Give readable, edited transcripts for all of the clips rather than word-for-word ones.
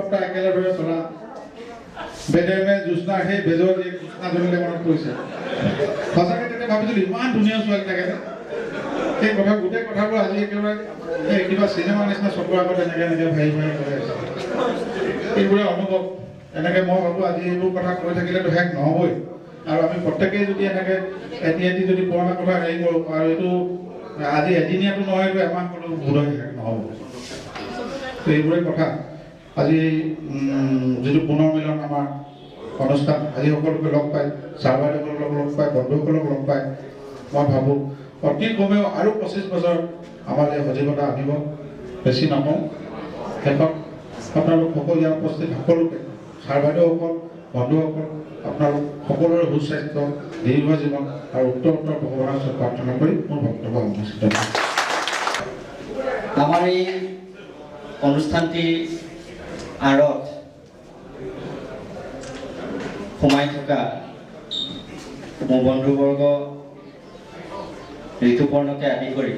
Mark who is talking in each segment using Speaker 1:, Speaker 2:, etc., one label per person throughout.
Speaker 1: সপ্তাহ একেলগে চলা বেদেমে জোৎস্না সেই বেজৰ যি জোৎস্না ধৰিলে মনত পৰিছে সঁচাকৈ তেতিয়া ভাবিছিলোঁ ইমান ধুনীয়া ছোৱালী থাকে সেই কথা গোটেই কথাবোৰ আজি একেবাৰে এই কিবা চিনেমা নিচিনা চকুৰ আগত এনেকৈ ভাহি ভাহি গৈ আছে এইবোৰে অনুভৱ এনেকৈ মই ভাবোঁ আজি এইবোৰ কথা কৈ থাকিলেতো শেষ নহ'বই আৰু আমি প্ৰত্যেকেই যদি এনেকৈ এটি এটি যদি পুৰণা কথা হেৰি কৰোঁ আৰু এইটো আজি এদিনীয়াটো নহয়তো এমাহ হ'লেও বোধহয় শেষ নহ'ব তো এইবোৰে কথা আজি যিটো পুনৰ মিলন আমাৰ অনুষ্ঠান আজি সকলোকে লগ পায় ছাৰ বাইদেউসকলক লগ পায় বন্ধুসকলক লগ পায় মই ভাবোঁ অতি কমেও আৰু 25 বছৰ আমাৰ এই সজীৱতা আনিব বেছি নকওঁ শেষত আপোনালোক সকলো ইয়াৰ উপস্থিত সকলোকে ছাৰ বাইদেউসকল বন্ধুসকল আপোনালোক সকলোৰে সুস্বাস্থ্য দীৰ্ঘ জীৱন আৰু উত্তৰ ভগৱানৰ ওচৰত প্ৰাৰ্থনা কৰি মোৰ বক্তব্য সামৰিছোঁ।
Speaker 2: আমাৰ এই অনুষ্ঠানটিৰ আঁৰত সোমাই থকা মোৰ বন্ধুবৰ্গ ঋতুপৰ্ণকে আদি কৰি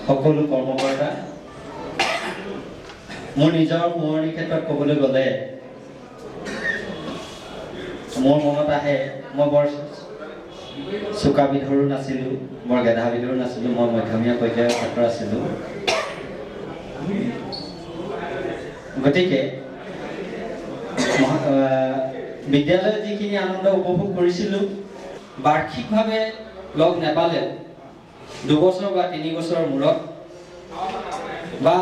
Speaker 2: সকলো কৰ্মকৰ্তা মোৰ নিজৰ সোঁৱৰণিৰ ক্ষেত্ৰত ক'বলৈ গ'লে মোৰ মনত আহে মই বৰ চোকা বিধৰো নাছিলোঁ বৰ গেধা বিধৰো নাছিলোঁ মই মধ্যমীয়া পৰ্যায়ৰ ছাত্ৰ আছিলোঁ গতিকে বিদ্যালয়ত যিখিনি আনন্দ উপভোগ কৰিছিলোঁ বাৰ্ষিকভাৱে লগ নাপালেও 2 বছৰ বা 3 বছৰৰ মূৰত বা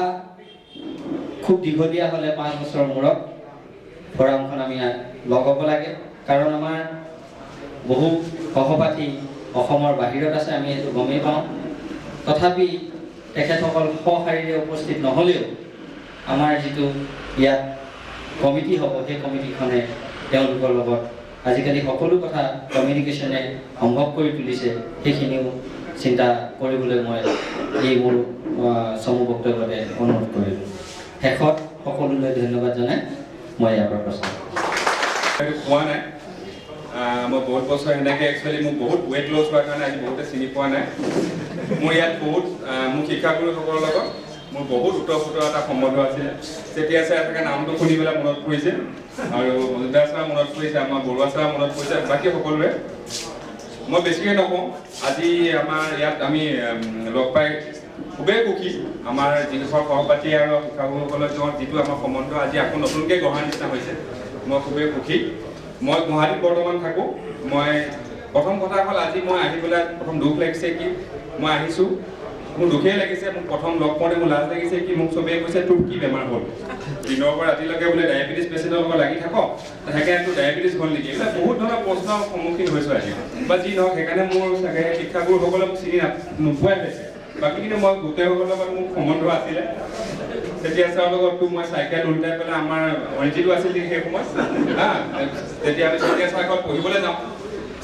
Speaker 2: খুব দীঘলীয়া হ'লে 5 বছৰৰ মূৰত ফৰামখন আমি লগ হ'ব লাগে কাৰণ আমাৰ বহু সহপাঠী অসমৰ বাহিৰত আছে আমি সেইটো গমেই পাওঁ তথাপি তেখেতসকল সশাৰীৰে উপস্থিত নহ'লেও আমাৰ যিটো ইয়াত কমিটি হ'ব সেই কমিটিখনে তেওঁলোকৰ লগত আজিকালি সকলো কথা কমিউনিকেশ্যনে সম্ভৱ কৰি তুলিছে সেইখিনিও চিন্তা কৰিবলৈ মই এই মোৰ চমু বক্তব্যতে অনুৰোধ কৰিলোঁ শেষত সকলোলৈ ধন্যবাদ জনাই মই ইয়াৰ পৰা প্ৰস্তাৱ
Speaker 3: পোৱা নাই মই বহুত বছৰ এনেকৈ একচুৱেলি মোক বহুত ৱেইট লছ হোৱাৰ কাৰণে আজি বহুতে চিনি পোৱা নাই মোৰ ইয়াত বহুত মোৰ শিক্ষাগুৰুসকলৰ লগত মোৰ বহুত উত্তৰ এটা সম্বন্ধ আছিলে তেতিয়া ছাৰ থাকে নামটো শুনি পেলাই মনত পৰিছে আৰু মজুমদাৰ ছাৰ মনত পৰিছে আমাৰ বৰুৱা ছাৰ মনত পৰিছে বাকী সকলোৱে মই বেছিকৈ নকওঁ আজি আমাৰ ইয়াত আমি লগ পাই খুবেই সুখী আমাৰ যিসকল সহপাঠী আৰু শিক্ষাগুৰুসকলৰ যিটো আমাৰ সম্বন্ধ আজি আকৌ নতুনকৈ গঢ়াৰ নিচিনা হৈছে মই খুবেই সুখী মই গুৱাহাটীত বৰ্তমান থাকোঁ মই প্ৰথম কথা হ'ল আজি মই আহি পেলাই প্ৰথম দুখ লাগিছে কি মই আহিছোঁ মোৰ দুখেই লাগিছে মোক প্ৰথম লগ পাওঁতে মোৰ লাজ লাগিছে কি মোক চবেই কৈছে তোৰ কি বেমাৰ হ'ল দিনৰ পৰা ৰাতিলৈকে বোলে ডায়েবেটিছ পেচেণ্টৰ লগত লাগি থাক সেইকাৰণে তোৰ ডায়েবেটিছ হ'ল নেকি এইবিলাক বহুত ধৰণৰ প্ৰশ্নৰ সন্মুখীন হৈছোঁ আজি বা যি নহওক সেইকাৰণে মোৰ চাগে শিক্ষাগুৰুসকলে মোক চিনি নোপোৱাই হৈছে বাকী কিন্তু মই গোটেইসকলৰ লগত মোৰ সম্বন্ধ আছিলে তেতিয়া ছাৰৰ লগততো মই চাইকেল উল্টাই পেলাই আমাৰ অৰিজিটো আছিল নেকি সেই সময়ত তেতিয়া আমি তেতিয়া চাইকেল পঢ়িবলৈ যাওঁ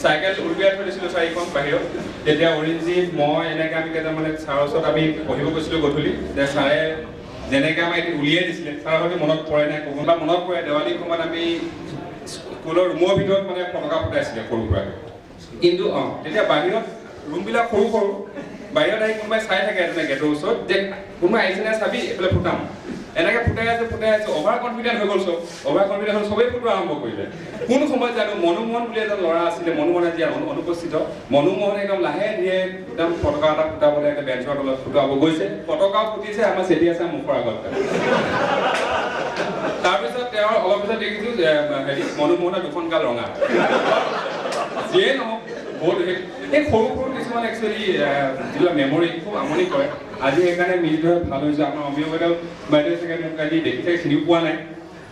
Speaker 3: চাইকেল উলিয়াই থৈ দিছিলোঁ 4খন বাহিৰত তেতিয়া অৰিঞ্জি মই এনেকৈ আমি কেইটামানে ছাৰৰ ওচৰত আমি পঢ়িব গৈছিলোঁ গধূলি যে ছাৰে যেনেকৈ আমাৰ এদিন উলিয়াই দিছিলে ছাৰৰ হয়তো মনত পৰে নাই কোনোবা মনত পৰে দেৱালীৰ সময়ত আমি স্কুলৰ ৰুমৰ ভিতৰত মানে ফটকা ফুটাইছিলে সৰু সুৰাকৈ কিন্তু তেতিয়া বাহিৰত ৰুমবিলাক সৰু সৰু বাহিৰত আহি কোনোবাই চাই থাকে এজনে গেটৰ ওচৰত যে কোনোবাই আহিছে নে চাবি এইফালে ফুটাম এনেকৈ ফুটাই আছে অভাৰ কনফিডেণ্ট হৈ গ'ল চব অভাৰ কনফিডেণ্ট হ'ল চবেই ফুটোৱা আৰম্ভ কৰিলে কোন সময়ত জানো মনোমোহন বুলি এজন ল'ৰা আছিলে মনোমোহন আজি অনুপস্থিত মনোমোহনে একদম লাহে ধীৰে একদম ফটকা এটা ফুটাবলৈ একটা বেঞ্চৰ তলত ফুটাব গৈছে ফটকাও ফুটিছে আমাৰ চেতি আছে মুখৰ আগত তাৰপিছত তেওঁৰ অলপ পিছত দেখিছোঁ হেৰি মনোমোহনৰ 2খন গাল ৰঙা যিয়ে নহওক বহুত এই সৰু সৰু কিছুমান একচুৱেলি যিবিলাক মেমৰি খুব আমনি কৰে আজি সেইকাৰণে মিলিত হৈ ভাল হৈছে আমাৰ অমিয় বাইদেউ চাগে মোক আজি দেখি চাগে চিনিও পোৱা নাই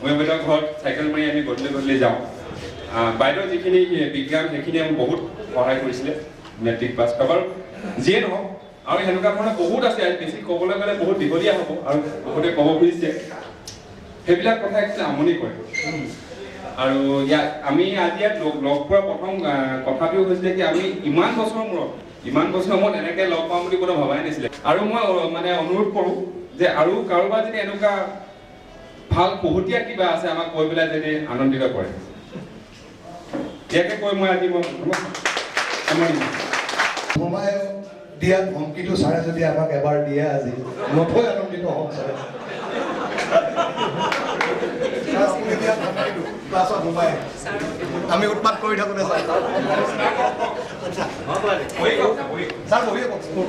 Speaker 3: অমিয় বাইদেউৰ ঘৰত চাইকেল মাৰি আমি গধূলি গধূলি যাওঁ বাইদেউৰ যিখিনি বিজ্ঞান সেইখিনি আমাক বহুত সহায় কৰিছিলে মেট্ৰিক পাছ কৰাৰ যিয়ে নহওক আৰু সেনেকুৱা ধৰণৰ বহুত আছে বেছি ক'বলৈ গ'লে বহুত দীঘলীয়া হ'ব আৰু বহুতে ক'ব খুজিছে সেইবিলাক কথা একচুৱেলি আমনি কৰে আৰু ইয়াত আমি আজি ইয়াত লগ পোৱাৰ প্ৰথম কথাটো হৈছিলে কি আমি ইমান বছৰৰ মূৰত এনেকৈ লগ পাম বুলি কোনো ভবাই নাছিলে আৰু মই মানে অনুৰোধ কৰোঁ যে আৰু কাৰোবাৰ যদি এনেকুৱা ভাল পোহতীয়া কিবা আছে আমাক কৈ পেলাই যদি আনন্দিত কৰে ইয়াকে কৈ মই আজি
Speaker 4: সময় দিয়া ধমকিটো ছাৰে যদি আমাক এবাৰ দিয়ে আজি নথৈ আনন্দিত হ'ম ছাৰে ক্লাছত সোমাই আমি উৎপাত কৰি থাকোঁতে ছাৰ ছাৰ বহিয়ে কওকচোন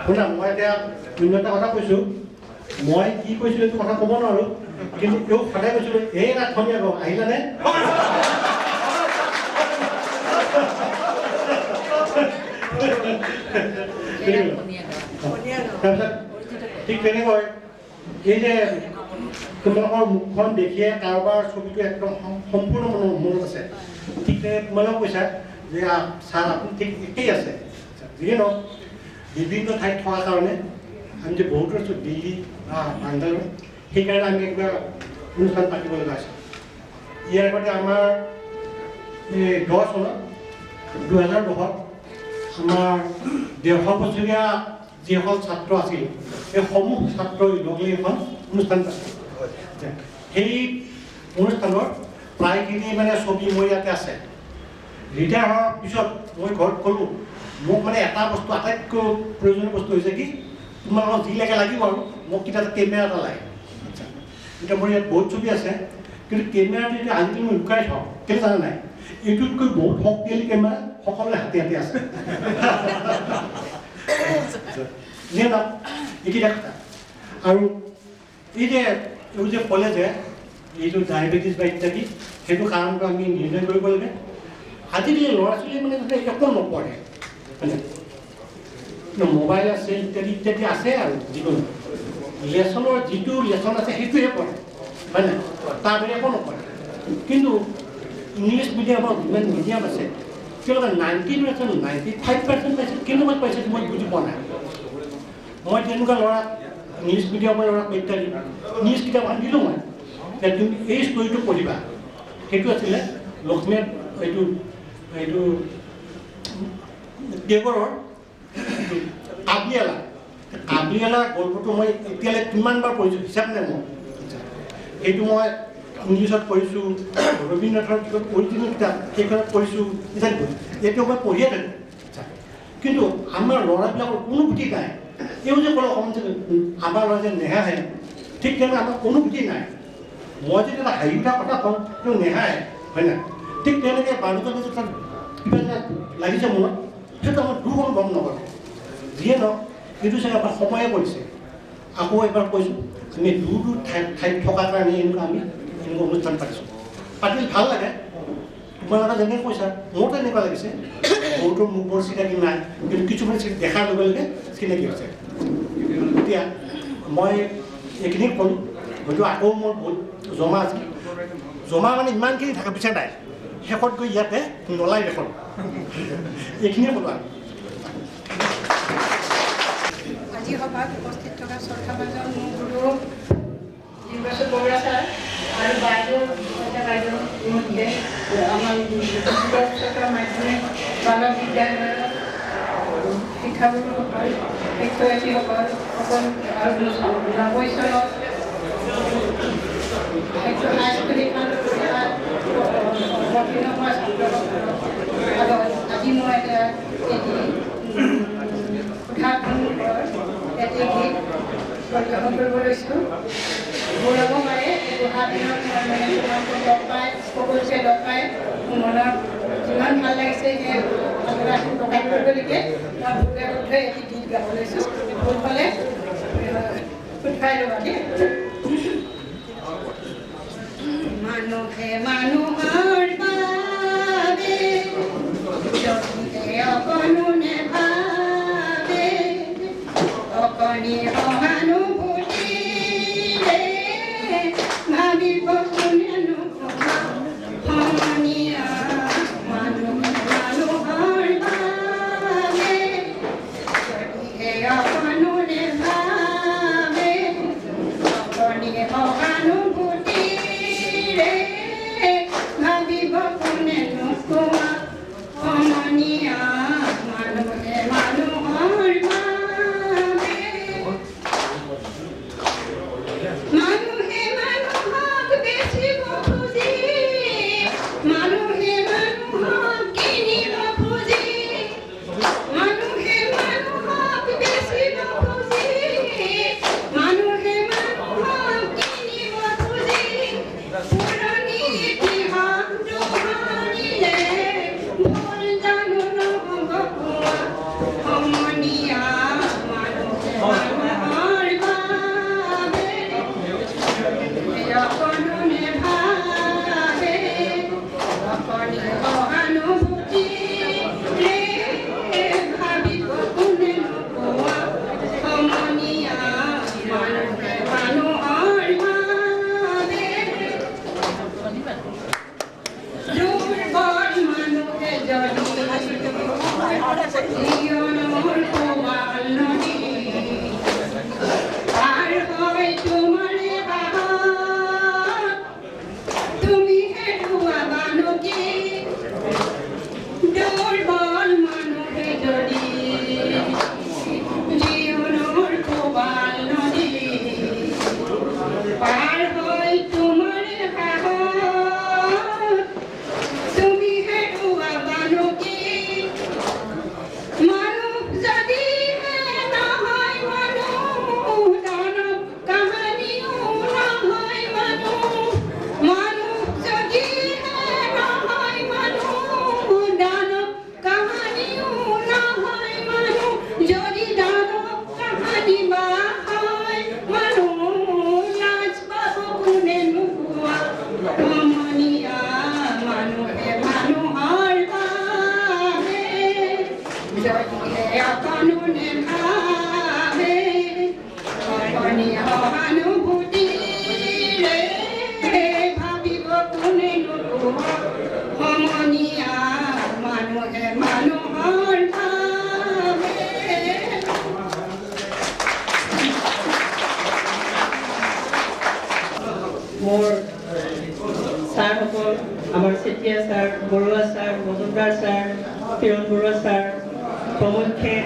Speaker 5: শুনা মই এতিয়া অন্য এটা কথা কৈছোঁ মই কি কৈছিলোঁ এইটো কথা ক'ব নোৱাৰোঁ কিন্তু তেওঁ সদায় কৈছিলোঁ এই ৰাধনীয়া গম আহিলানে তাৰপিছত ঠিক তেনেকৈ এই যে তোমালোকৰ মুখখন দেখিয়ে কাৰোবাৰ ছবিটো একদম সম্পূৰ্ণ মনত আছে ঠিক তেনে তোমালোকে কৈছা যে ছাৰ আপুনি ঠিক একেই আছে যিয়ে নহওক বিভিন্ন ঠাইত থকাৰ কাৰণে আমি যে বহুতো আছোঁ দিল্লী বা বাংগালোৰ সেইকাৰণে আমি কিবা অনুষ্ঠান পাতিব লগা হৈছে ইয়াৰ আগতে আমাৰ 10 চনত 2010ত আমাৰ 150 বছৰীয়া যিসকল ছাত্ৰ আছিল সেই সমূহ ছাত্ৰই লগ লাগি এখন অনুষ্ঠান পাতিছিল সেই অনুষ্ঠানৰ প্ৰায়খিনি মানে ছবি মোৰ ইয়াতে আছে ৰিটায়াৰ হোৱাৰ পিছত মই ঘৰত ক'লোঁ মোক মানে এটা বস্তু আটাইতকৈ প্ৰয়োজনীয় বস্তু হৈছে কি তোমালোকক যি লাগে লাগিব আৰু মোক কিবা এটা কেমেৰা এটা লাগে এতিয়া মোৰ ইয়াত বহুত ছবি আছে কিন্তু কেমেৰাটো এতিয়া আজিকালি মই লুকাই থওঁ কেলৈ জানা নাই এইটোতকৈ বহুত শক্তিশালী কেমেৰা সকলোৰে হাতে হাতে আছে এইকেইটা কথা আৰু এই যে ক'লে যে এইটো ডায়েবেটিছ বা ইত্যাদি সেইটো কাৰণটো আমি নিৰ্ণয় কৰিব লাগে আজিকালি ল'ৰা ছোৱালীয়ে মানে যাতে একো নপঢ়ে মানে মোবাইল আছে ইত্যাদি ইত্যাদি আছে আৰু যিকোনো লেচনৰ যিটো লেচন আছে সেইটোহে পঢ়ে হয় নাই তাৰ বাহিৰে একো নপঢ়ে কিন্তু ইংলিছ মিডিয়ামৰ যিমান মিডিয়াম আছে তেওঁলোকে 90% 95% পাইছে কেনেকুৱা পাইছে মই বুজি পোৱা নাই মই তেনেকুৱা ল'ৰাক ইংলিছ মিডিয়ামৰ ল'ৰাক ইত্যাদি ইংলিছ কিতাপখন দিলোঁ মই যে তুমি এই ষ্টৰিটো পঢ়িবা সেইটো আছিলে লক্ষ্মীনাথ এইটো টেগৰৰ কাবুলিৱালা গল্পটো মই এতিয়ালৈ কিমানবাৰ পঢ়িছোঁ হিচাপ নাই মোৰ সেইটো মই ইংলিছত পঢ়িছোঁ ৰবীন্দ্ৰনাথৰ যিখন অৰিজিনেল কিতাপ সেইখনত পঢ়িছোঁ ইত্যাদি পঢ়িছোঁ এইটো মই পঢ়িয়ে থাকোঁ কিন্তু আমাৰ ল'ৰাবিলাকৰ কোনো বুদ্ধি নাই এই যে ক'লে অকণমান যে আমাৰ ল'ৰা যে নেহাঁহে ঠিক তেনেকৈ আমাৰ কোনো বুদ্ধি নাই মই যদি এটা হাঁহি উঠা কথা কওঁ তেওঁ নেহাঁহে হয় নাই ঠিক তেনেকৈ মানুহজনে যে তাত কিবা এটা লাগিছে মনত সেইটো আমাৰ দুখন গম নকৰে যিয়ে নহওক সেইটো চাগে আমাৰ সময়ে পৰিছে আকৌ এবাৰ কৈছোঁ আমি দূৰ ঠাইত থকাৰ কাৰণে এনেকুৱা অনুষ্ঠান পাতিছোঁ পাতিলে ভাল লাগে তোমালোকে যেনেকৈ কৈছা মোৰ তেনেকুৱা লাগিছে বহুতো মোক বৰ চিনাকি নাই কিন্তু কিছুমান দেখাৰ লগে লগে চিনাকি হৈছে এতিয়া মই এইখিনি ক'লোঁ হয়তো আকৌ মোৰ বহুত জমা আছিল জমা মানে ইমানখিনি থকা পিছা নাই শেষত গৈ ইয়াতে নলাই দেখোন এইখিনিয়ে ক'লোঁ আৰু
Speaker 6: আজি সভাত উপস্থিত থকা শ্ৰদ্ধাভাজন মোৰ গুৰু ডিম্বাশু বৰুৱা ছাৰ আৰু বাইদেউ ইতিমধ্যে আমাৰ চৰকাৰ মাধ্যমিক বালক বিদ্যালয়ৰ শিক্ষাগুৰুসকল শিক্ষয়িত্ৰীসকল আৰু নব্বৈ চনত হাইস্কুল শিক্ষণ অৱতীৰ্ণ হোৱা ছাত্ৰসকলক আগত আজি মই এটা এটি গীত পৰিৱেশন কৰিব লৈছোঁ মোৰ হ'ব পাৰে ব'হাগ দিনত মই মানে তোমালোকক লগ পাই সকলোকে লগ পাই মোৰ মনত যিমান ভাল লাগিছে সেই ভাৱনাটো প্ৰকাশ কৰিবলৈকে মই শুদ্ধ এটি গীত গাব লৈছোঁ ভুল হ'লে শুধাই ল'বা দেই মানুহে মানুহৰ বাবে যদিহে অকণো নেভাবে অকণি সহানুভূতিৰে ভাবিব কোনেনো সমনীয়া মানুহৰ বাবে যদিহে অকণো নেভাবে অকণি সহানুভূতিৰে ভাবিব কোনেনো সমনীয়া সহানুভূতিৰে ভাবিব কোনেনো সমনীয়া মানুহে মানুহৰ ভাৱে।
Speaker 7: মোৰ ছাৰসকল, আমাৰ Chetia sir, Baruah sir, Majumdar sir, Kiran Baruah sir, প্ৰমুখ্যে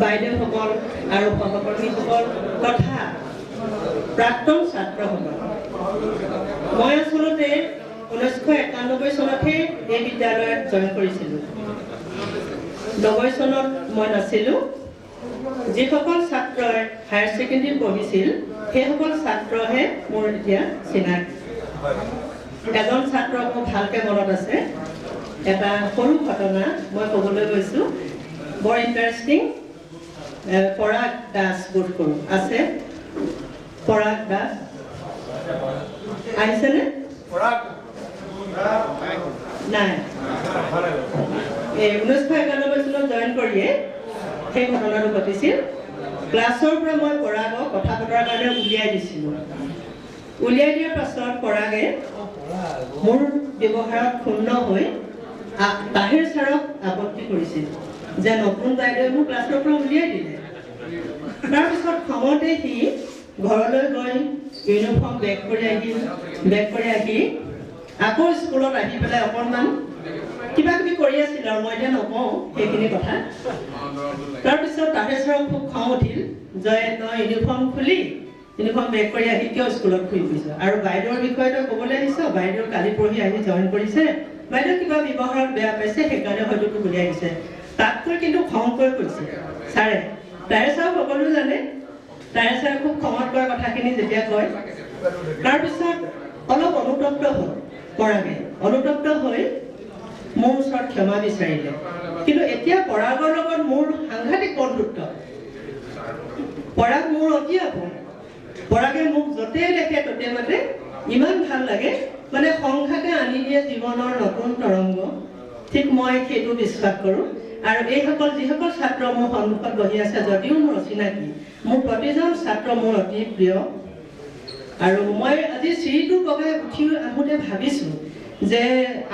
Speaker 7: বাইদেউসকল আৰু সহকৰ্মীসকল তথা প্ৰাক্তন ছাত্ৰসকল, মই আচলতে 1991 চনতহে এই বিদ্যালয়ত জইন কৰিছিলোঁ। 90 চনত মই নাছিলোঁ। যিসকল ছাত্ৰই হায়াৰ ছেকেণ্ডেৰী পঢ়িছিল সেইসকল ছাত্ৰহে মোৰ এতিয়া চিনাকি। এজন ছাত্ৰ মোৰ ভালকৈ মনত আছে। এটা সৰু ঘটনা মই ক'বলৈ গৈছোঁ, বৰ ইণ্টাৰেষ্টিং। পৰাগ দাস বোধ কৰোঁ আছে। পৰাগ দাস আহিছেনে? নাই। 1991 চনত জইন কৰিয়ে সেই ঘটনাটো ঘটিছিল। ক্লাছৰ পৰা মই পৰাগক কথা পতাৰ কাৰণে উলিয়াই দিছিলোঁ। উলিয়াই দিয়াৰ পাছত পৰাগে মোৰ ব্যৱহাৰত ক্ষুণ্ণ হৈ তাহিৰ ছাৰক আপত্তি কৰিছিল যে নতুন বাইদেৱে মোক ক্লাছৰ পৰা উলিয়াই দিলে। তাৰপিছত খঙতে সি ঘৰলৈ গৈ ইউনিফৰ্ম বেগ কৰি আহি আকৌ স্কুলত আহি পেলাই অকণমান কিবা কিবি কৰি আছিল আৰু মই এতিয়া নকওঁ সেইখিনি কথা। তাৰপিছত তাহিৰ ছাৰক খুব খং উঠিল যে তই ইউনিফৰ্ম বেগ কৰি আহি কিয় স্কুলত ঘূৰি ফুৰিছ, আৰু বাইদেউৰ বিষয়ে তই ক'বলৈ আহিছ, বাইদেউ কালি পৰহি আহি জইন কৰিছে, বাইদেউ কিবা ব্যৱহাৰত বেয়া পাইছে সেইকাৰণে হয়তো তোক উলিয়াই দিছে। তাতকৈ কিন্তু খংকৈ কৈছে ছাৰে। তাহিৰ ছাৰক সকলো জানে। তাহিৰ ছাৰে খুব খঙত কোৱা কথাখিনি যেতিয়া কয়, তাৰপিছত অলপ অনুতপ্ত হ'ল পৰাগে। অনুতপ্ত হৈ মোৰ ওচৰত ক্ষমা বিচাৰিলে। কিন্তু এতিয়া পৰাগৰ লগত মোৰ সাংঘাতিক বন্ধুত্ব। পৰাগ মোৰ অতি আপোন। পৰাগে মোক য'তে দেখে ত'তে মাতে, ইমান ভাল লাগে। মানে সংঘাতে আনি দিয়ে জীৱনৰ নতুন তৰংগ। ঠিক মই সেইটো বিশ্বাস কৰোঁ। আৰু এইসকল যিসকল ছাত্ৰ মোৰ সন্মুখত বহি আছে, যদিও মোৰ অচিনাকি, মোৰ প্ৰতিজন ছাত্ৰ মোৰ অতি প্ৰিয়। আৰু মই আজি চিৰিটো বগাই উঠি আহোঁতে ভাবিছোঁ যে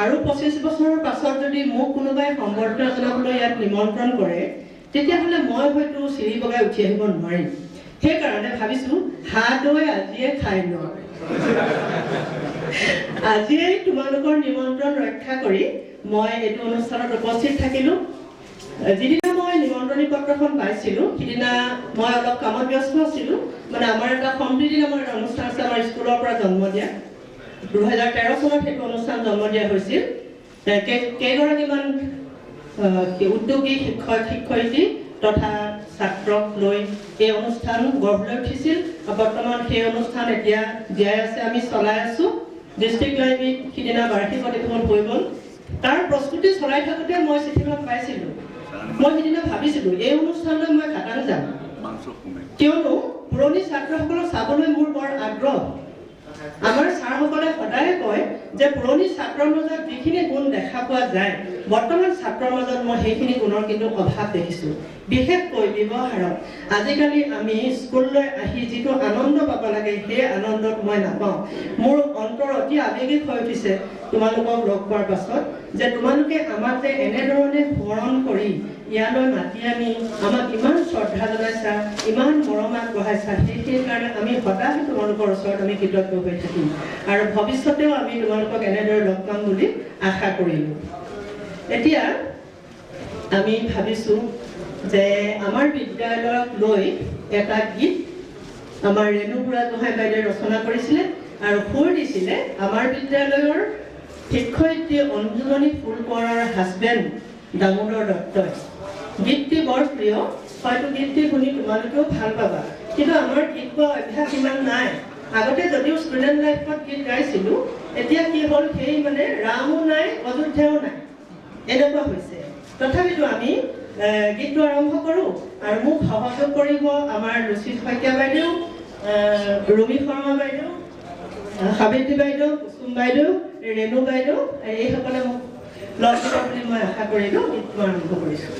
Speaker 7: আৰু 25 বছৰৰ পাছত যদি মোক কোনোবাই সম্বৰ্ধনা জনাবলৈ ইয়াত নিমন্ত্ৰণ কৰে, তেতিয়াহ'লে মই হয়তো চিৰি বগাই উঠি আহিব নোৱাৰিম। সেইকাৰণে ভাবিছোঁ হাত দৈ আজিয়ে খাই লওঁ। আজিয়েই তোমালোকৰ নিমন্ত্ৰণ ৰক্ষা কৰি মই এইটো অনুষ্ঠানত উপস্থিত থাকিলোঁ। যিদিনা মই নিমন্ত্ৰণী পত্ৰখন পাইছিলোঁ সিদিনা মই অলপ কামত ব্যস্ত আছিলোঁ। মানে আমাৰ এটা সম্প্ৰীতি নামৰ এটা অনুষ্ঠান আছে আমাৰ স্কুলৰ পৰা জন্ম দিয়া। 2013 চনত সেইটো অনুষ্ঠান জন্ম দিয়া হৈছিল। কেইগৰাকীমান উদ্যোগী শিক্ষয়িত্ৰী তথা ছাত্ৰক লৈ এই অনুষ্ঠান গঢ় লৈ উঠিছিল। বৰ্তমান সেই অনুষ্ঠান এতিয়া জীয়াই আছে, আমি চলাই আছোঁ। ডিষ্ট্ৰিক্ট লাইব্ৰেৰীত সিদিনা বাৰ্ষিক অধিৱেশন হৈ গ'ল। তাৰ প্ৰস্তুতি চলাই থাকোঁতে মই চিঠিখন পাইছিলোঁ। মই সিদিনা ভাবিছিলোঁ এই অনুষ্ঠানলৈ মই খাটাং যাম, কিয়নো পুৰণি ছাত্ৰসকলক চাবলৈ মোৰ বৰ আগ্ৰহ। আমাৰ ছাৰসকলে সদায় কয় যে পুৰণি ছাত্ৰৰ মাজত যিখিনি গুণ দেখা পোৱা যায়, বৰ্তমান ছাত্ৰৰ মাজত মই সেইখিনি গুণৰ কিন্তু অভাৱ দেখিছোঁ। বিশেষকৈ ব্যৱহাৰত আজিকালি আমি স্কুললৈ আহি যিটো আনন্দ পাব লাগে সেই আনন্দত মই নাপাওঁ। মোৰ অন্তৰ অতি আৱেগিক হৈ উঠিছে তোমালোকক লগ পোৱাৰ পাছত, যে তোমালোকে আমাক যে এনেধৰণে সোঁৱৰণ কৰি ইয়ালৈ মাতি আনি আমাক ইমান শ্ৰদ্ধা জনাইছা, ইমান মৰম আগবঢ়াইছা, সেইখিনিৰ কাৰণে আমি সদায় তোমালোকৰ ওচৰত আমি কৃতজ্ঞ হৈ থাকিম। আৰু ভৱিষ্যতেও আমি তোমালোকক এনেদৰে লগ পাম বুলি আশা কৰিলোঁ। এতিয়া আমি ভাবিছোঁ যে আমাৰ বিদ্যালয়ক লৈ এটা গীত আমাৰ ৰেণু বুঢ়াগোহাঁই বাইদেৱে ৰচনা কৰিছিলে আৰু সুৰ দিছিলে আমাৰ বিদ্যালয়ৰ শিক্ষয়িত্ৰী অঞ্জুমণি ফুলকোঁৱৰৰ হাজবেণ্ড দামোদৰ দত্তই। গীতটি বৰ প্ৰিয়, হয়তো গীতটি শুনি তোমালোকেও ভাল পাবা। কিন্তু আমাৰ গীত গোৱা অভ্যাস ইমান নাই। আগতে যদিও ষ্টুডেণ্ট লাইফত গীত গাইছিলোঁ, এতিয়া কি হ'ল সেই মানে ৰামো নাই অযোধ্যাও নাই এনেকুৱা হৈছে। তথাপিতো আমি গীতটো আৰম্ভ কৰোঁ আৰু মোক সহযোগ কৰিব আমাৰ লুচিত শইকীয়া বাইদেউ, ৰুমি শৰ্মা বাইদেউ, সাবিত্ৰী বাইদেউ, কুসুম বাইদেউ, ৰেণু বাইদেউ, এইসকলে মোক লগ দিব বুলি মই আশা কৰিলোঁ। গীতটো আৰম্ভ কৰিছোঁ।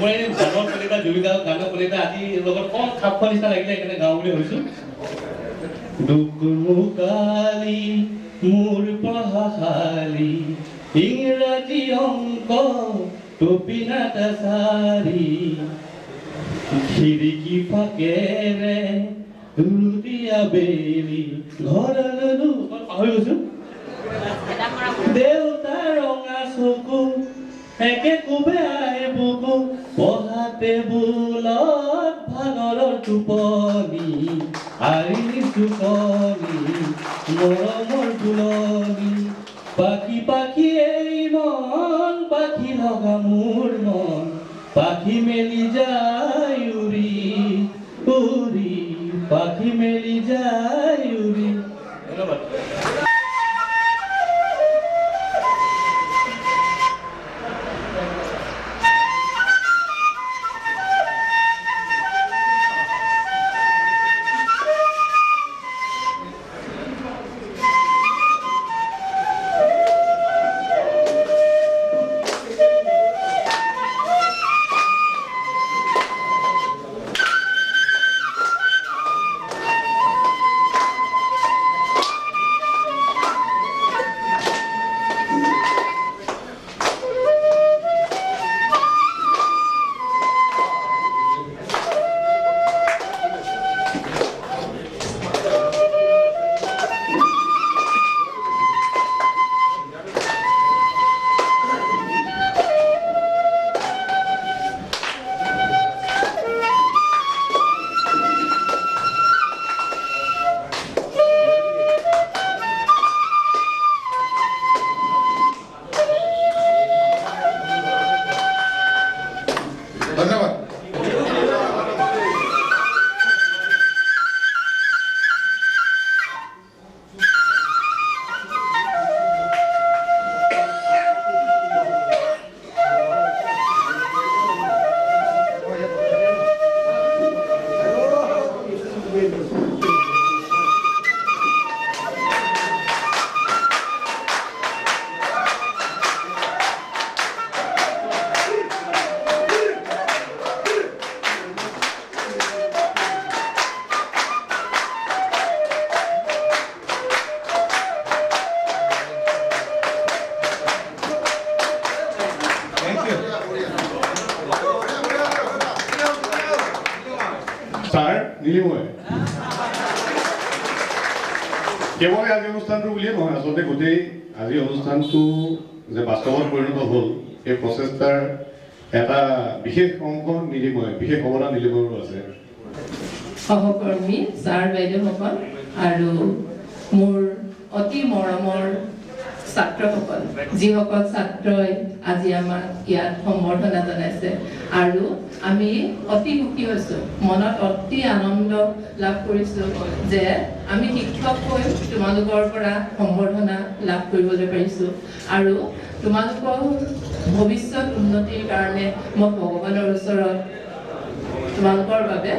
Speaker 8: মোৰ এই গানৰ কলিতা জুবিন গানৰ কলিতা আজি লগত কম খাপ খোৱা নিচিনা লাগিলে সেইকাৰণে গাওঁ বুলি ভাবিছোঁ। দুকুমুকালি মোৰ পঢ়াশালী ইংৰাজী অংক টপিনাটা চাৰি খিৰিকী ফাকেৰে ৰুটিয়া বেলি ঘৰলৈ পাহৰি গৈছোঁ। দেউতাৰ ৰঙা চকু একে কোবে আই বুকু পঢ়া টেবুলত ভাগৰৰ টোপনি আইনি টোপনি মৰমৰ ফুলনি পাখি পাখি এই মন পাখি লগা মোৰ মন পাখি মেলি যায় উৰি উৰি পাখি মেলি যায় উৰি। ধন্যবাদ।
Speaker 1: ধন্যবাদ।
Speaker 9: ছাৰ নীলিময় কেৱল আজি অনুষ্ঠানটো বুলিয়ে নহয়, আচলতে গোটেই আজি অনুষ্ঠানটো যে বাস্তৱত পৰিণত হ'ল সেই প্ৰচেষ্টাৰ এটা বিশেষ অংশ নীলিময়, বিশেষ অৱদান নীলিময়ৰো আছে।
Speaker 10: সহকৰ্মী ছাৰ বাইদেউসকল আৰু মোৰ অতি মৰমৰ ছাত্ৰসকল, যিসকল ছাত্ৰই আজি আমাক ইয়াত সম্বৰ্ধনা জনাইছে আৰু আমি অতি সুখী হৈছোঁ, মনত অতি আনন্দ লাভ কৰিছোঁ যে আমি শিক্ষক হৈ তোমালোকৰ পৰা সম্বৰ্ধনা লাভ কৰিবলৈ পাৰিছোঁ আৰু তোমালোকৰ ভৱিষ্যত উন্নতিৰ কাৰণে মই ভগৱানৰ ওচৰত তোমালোকৰ বাবে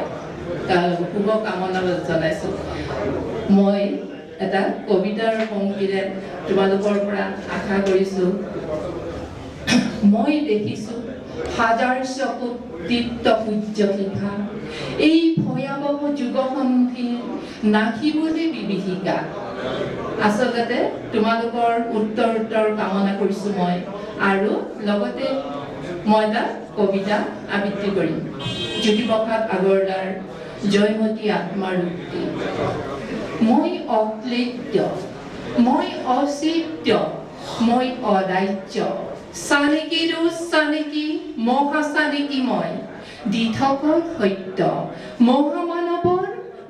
Speaker 10: শুভকামনা জনাইছোঁ। মই এটা কবিতাৰ পংক্তিৰে তোমালোকৰ পৰা আশা কৰিছোঁ। মই দেখিছোঁ হাজাৰ চকুত দীপ্ত সূৰ্য শিখা, এই ভয়াৱহ যুগসন্ধিৰ নাখিবলৈ বিভীষিকা। আচলতে তোমালোকৰ উত্তৰ কামনা কৰিছোঁ মই, আৰু লগতে মই এটা কবিতা আবৃত্তি কৰিম। জ্যোতিপ্ৰসাদ আগৰৱালাৰ জয়মতী আত্মাৰ উক্তি। মই অক্লেদ্য, মই অচিত্য, মই অদাহ্য, চানেকিৰো চানেকি, মহাচানেকি মই, দি থকা সত্য, মহামানৱৰ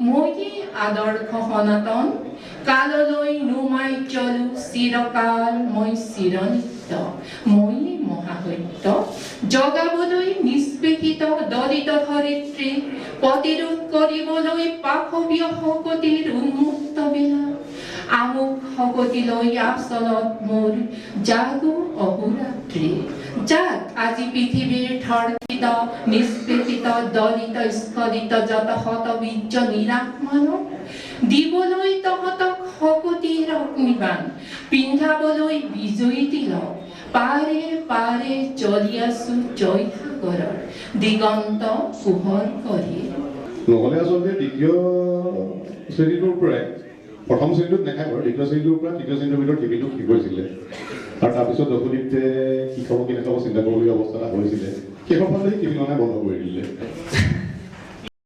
Speaker 10: মইয়ে আদৰ্শ সনাতন, কাললৈ নুমাই চলো চিৰকাল মই চিৰনিত্য, মইয়ে মহাসত্য, জগাবলৈ নিষ্পেষিত দলিত ধৰিত্ৰী, প্ৰতিৰোধ কৰিবলৈ পাশৱীয় শকতিৰ উন্মুক্ত বেলা, আমুক শকতিলৈ আচলত মোৰ জাগো অহোৰাত্ৰি, যাক আজি পৃথিৱীৰ ধৰ্ষিত নিষ্পেষিত দলিত স্খলিত যত হতবীৰ্য নিৰাশ মানৱ, দিবলৈ তহঁতক শকতিৰ অগ্নিবাণ, পিন্ধাবলৈ বিজয়ী তিলক, পাৰে পাৰে চলি আছো জয়সাগৰৰ দিগন্ত পোহৰ কৰি।
Speaker 9: নহ'লে আচলতে দ্বিতীয় শ্ৰেণীটোৰ পৰাই প্ৰথম শ্ৰেণীটোত নাখায় বাৰু, দ্বিতীয় শ্ৰেণীটোৰ পৰা তৃতীয় শ্ৰেণীটোৰ ভিতৰত টিভিটো ঠিক হৈছিলে আৰু তাৰপিছত দশদীপ্তে কি খাব কি নাখাব চিন্তা কৰিবলগীয়া অৱস্থা এটা হৈছিলে। শেষৰ ফালে টিভি ননাই বন্ধ কৰি দিলে।